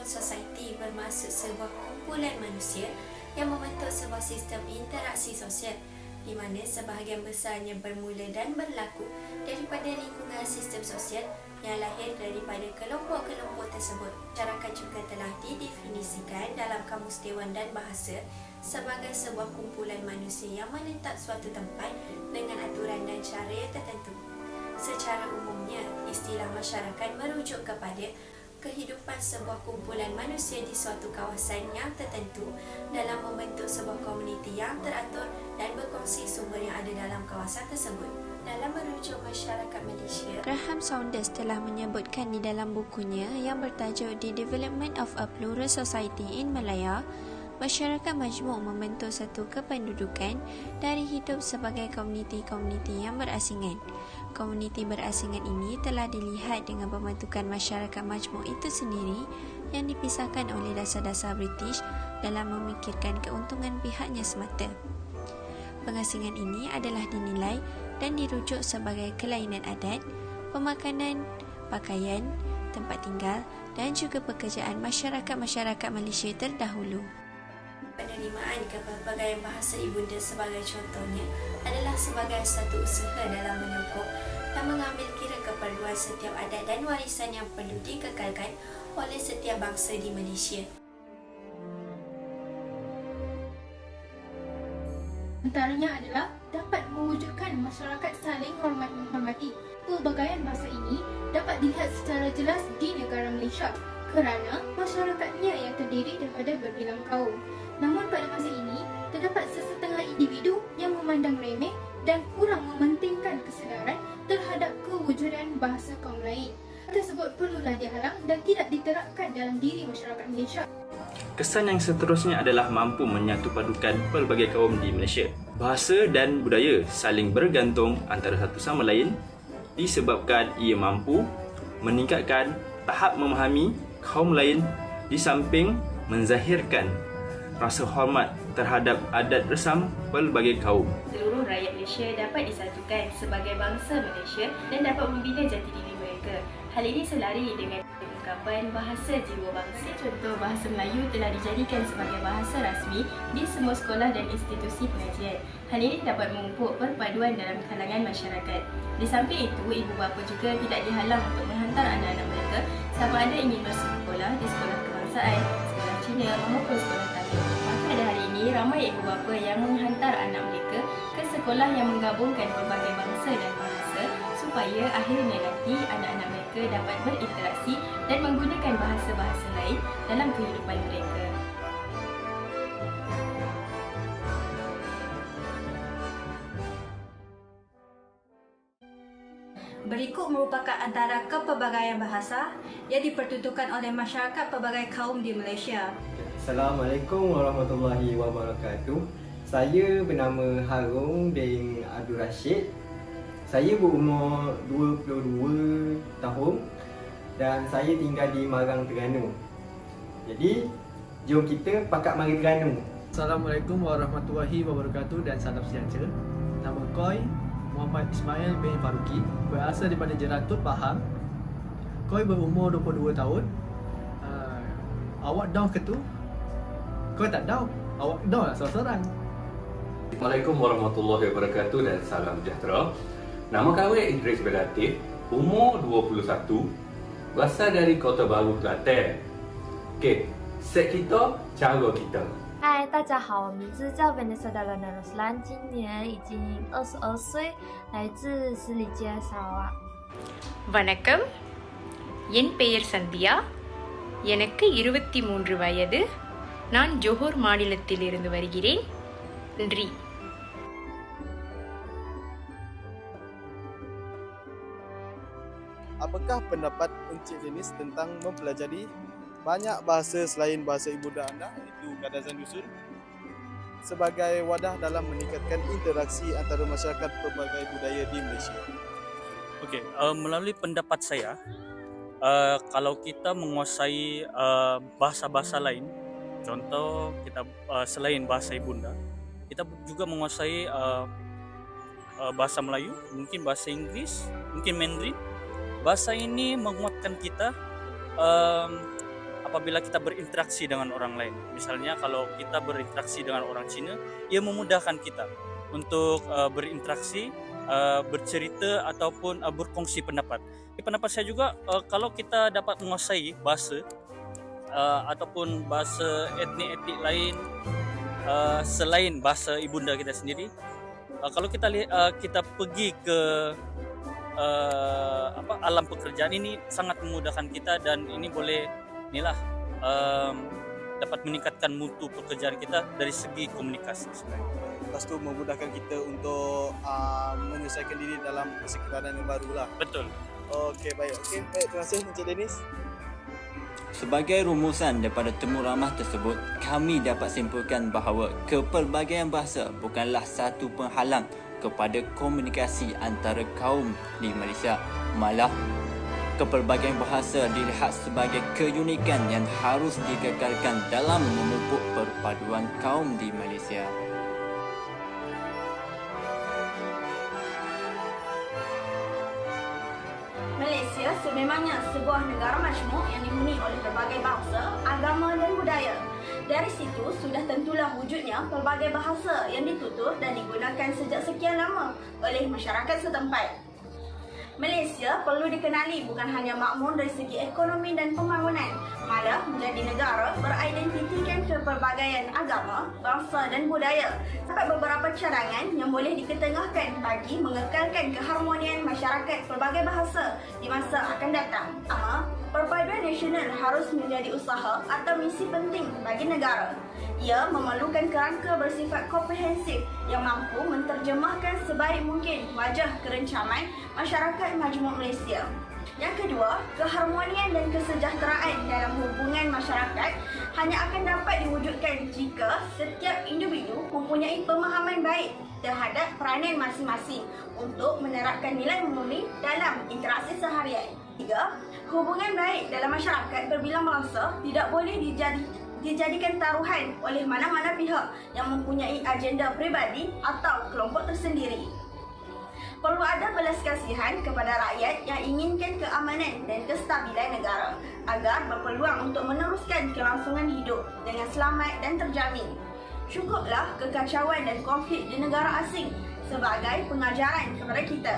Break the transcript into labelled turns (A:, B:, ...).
A: Plural Society bermaksud sebuah kumpulan manusia yang membentuk sebuah sistem interaksi sosial di mana sebahagian besarnya bermula dan berlaku daripada lingkungan sistem sosial yang lahir daripada kelompok-kelompok tersebut. Masyarakat juga telah didefinisikan dalam Kamus Dewan dan Bahasa sebagai sebuah kumpulan manusia yang menetap suatu tempat dengan aturan dan cara tertentu. Secara umumnya, istilah masyarakat merujuk kepada kehidupan sebuah kumpulan manusia di suatu kawasan yang tertentu dalam membentuk sebuah komuniti yang teratur dan berkongsi sumber yang ada dalam kawasan tersebut. Dalam merujuk masyarakat Malaysia, Graham Saunders telah menyebutkan di dalam bukunya yang bertajuk The Development of a Plural Society in Malaya, masyarakat majmuk membentuk satu kependudukan dari hidup sebagai komuniti-komuniti yang berasingan. Komuniti berasingan ini telah dilihat dengan pembentukan masyarakat majmuk itu sendiri yang dipisahkan oleh dasar-dasar British dalam memikirkan keuntungan pihaknya semata. Pengasingan ini adalah dinilai dan dirujuk sebagai kelainan adat, pemakanan, pakaian, tempat tinggal dan juga pekerjaan masyarakat-masyarakat Malaysia terdahulu. Penerimaan kepelbagaian bahasa ibunda sebagai contohnya adalah sebagai satu usaha dalam menyokong dan mengambil kira keperluan setiap adat dan warisan yang perlu dikekalkan oleh setiap bangsa di Malaysia.
B: Antaranya adalah dapat mewujudkan masyarakat saling hormat-menghormati. Pelbagaian bahasa ini dapat dilihat secara jelas di negara Malaysia kerana masyarakatnya yang terdiri daripada berbilang kaum. Namun pada masa ini, terdapat sesetengah individu yang memandang remeh dan kurang mementingkan kesedaran terhadap kewujudan bahasa kaum lain. Tersebut perlulah dihalang dan tidak diterapkan dalam diri masyarakat Malaysia.
C: Kesan yang seterusnya adalah mampu menyatupadukan pelbagai kaum di Malaysia. Bahasa dan budaya saling bergantung antara satu sama lain disebabkan ia mampu meningkatkan tahap memahami kaum lain di samping menzahirkan rasa hormat terhadap adat resam pelbagai kaum.
D: Seluruh rakyat Malaysia dapat disatukan sebagai bangsa Malaysia dan dapat membina jati diri mereka. Hal ini selari dengan ungkapan bahasa jiwa bangsa. Contoh, bahasa Melayu telah dijadikan sebagai bahasa rasmi di semua sekolah dan institusi pengajian. Hal ini dapat memupuk perpaduan dalam kalangan masyarakat. Di samping itu, ibu bapa juga tidak dihalang untuk menghantar anak-anak mereka sama ada ingin bersekolah di sekolah kebangsaan, sekolah Cina maupun sekolah Tamil. Maka pada hari ini, ramai ibu bapa yang menghantar anak mereka ke sekolah yang menggabungkan pelbagai bangsa dan bahasa supaya akhirnya nanti anak-anak mereka dapat berinteraksi dan menggunakan bahasa-bahasa lain dalam kehidupan mereka.
E: Berikut merupakan antara kepelbagaian bahasa yang dipertuturkan oleh masyarakat pelbagai kaum di Malaysia.
F: Assalamualaikum warahmatullahi wabarakatuh. Saya bernama Harung bin Abdul Rashid. Saya berumur 22 tahun dan saya tinggal di Marang, Terengganu. Jadi, jom kita pakat mari Terengganu.
G: Assalamualaikum warahmatullahi wabarakatuh dan salam sejahtera. Nama Koi Muhammad Ismail bin Faruqi, berasal daripada Jeratut, Pahang. Koi berumur 22 tahun. Awak down ke tu? Koi tak down. Awak down lah seorang-seorang.
H: Assalamualaikum warahmatullahi wabarakatuh dan salam sejahtera. Nama kami Idris bin Latif, umur 21, berasal dari Kota Baru, Kelantan. Okey, set kita, cara kita.
I: 嗨，大家好，我名字叫 Vanessa Dalana Roslan， 今年已经22岁，来自斯里街沙瓦。
J: வணக்கம், என் பெயர் சந்தியா, எனக்கு 23 வயது, நான் ஜோஹர் மாநிலத்திலிருந்து வருகிறேன். நன்றி.
K: Apakah pendapat Encik Jenis tentang mempelajari banyak bahasa selain bahasa ibunda anda, iaitu Kadazan Dusun, sebagai wadah dalam meningkatkan interaksi antara masyarakat pelbagai budaya di Malaysia?
L: Okey, melalui pendapat saya, kalau kita menguasai bahasa-bahasa lain, contoh kita selain bahasa ibunda, kita juga menguasai bahasa Melayu, mungkin bahasa Inggeris, mungkin Mandarin. Bahasa ini menguatkan kita apabila kita berinteraksi dengan orang lain. Misalnya kalau kita berinteraksi dengan orang Cina, ia memudahkan kita untuk berinteraksi, bercerita ataupun berkongsi pendapat. Pendapat saya juga kalau kita dapat menguasai bahasa ataupun bahasa etnik-etnik lain selain bahasa ibunda kita sendiri, kalau kita pergi ke alam pekerjaan ini sangat memudahkan kita, dan ini boleh dapat meningkatkan mutu pekerjaan kita dari segi komunikasi sebenarnya.
K: Lepas tu memudahkan kita untuk menyelesaikan diri dalam persekitaran yang baru lah.
L: Betul.
K: Okey, baik. Terima kasih Encik Dennis.
M: Sebagai rumusan daripada temu ramah tersebut, kami dapat simpulkan bahawa kepelbagaian bahasa bukanlah satu penghalang kepada komunikasi antara kaum di Malaysia. Malah, kepelbagaian bahasa dilihat sebagai keunikan yang harus dikekalkan dalam memupuk perpaduan kaum di Malaysia.
N: Malaysia sememangnya sebuah negara majmuk yang dihuni oleh berbagai bangsa, agama dan budaya. Dari situ sudah tentulah wujudnya pelbagai bahasa yang ditutur dan digunakan sejak sekian lama oleh masyarakat setempat. Malaysia perlu dikenali bukan hanya makmur dari segi ekonomi dan pembangunan, malah menjadi negara beridentitikan kepelbagaian agama, bangsa dan budaya. Terdapat beberapa cadangan yang boleh diketengahkan bagi mengekalkan keharmonian masyarakat pelbagai bahasa di masa akan datang. Pertama, perpaduan nasional harus menjadi usaha atau misi penting bagi negara. Ia memerlukan kerangka bersifat komprehensif yang mampu menterjemahkan sebaik mungkin wajah kerencaman masyarakat majmuk Malaysia. Yang kedua, keharmonian dan kesejahteraan dalam hubungan masyarakat hanya akan dapat diwujudkan jika setiap individu mempunyai pemahaman baik terhadap peranan masing-masing untuk menerapkan nilai murni dalam interaksi seharian. Tiga, hubungan baik dalam masyarakat berbilang bangsa tidak boleh dijadikan taruhan oleh mana-mana pihak yang mempunyai agenda peribadi atau kelompok tersendiri. Perlu ada belas kasihan kepada rakyat yang inginkan keamanan dan kestabilan negara agar berpeluang untuk meneruskan kelangsungan hidup dengan selamat dan terjamin. Cukuplah kekacauan dan konflik di negara asing sebagai pengajaran kepada kita.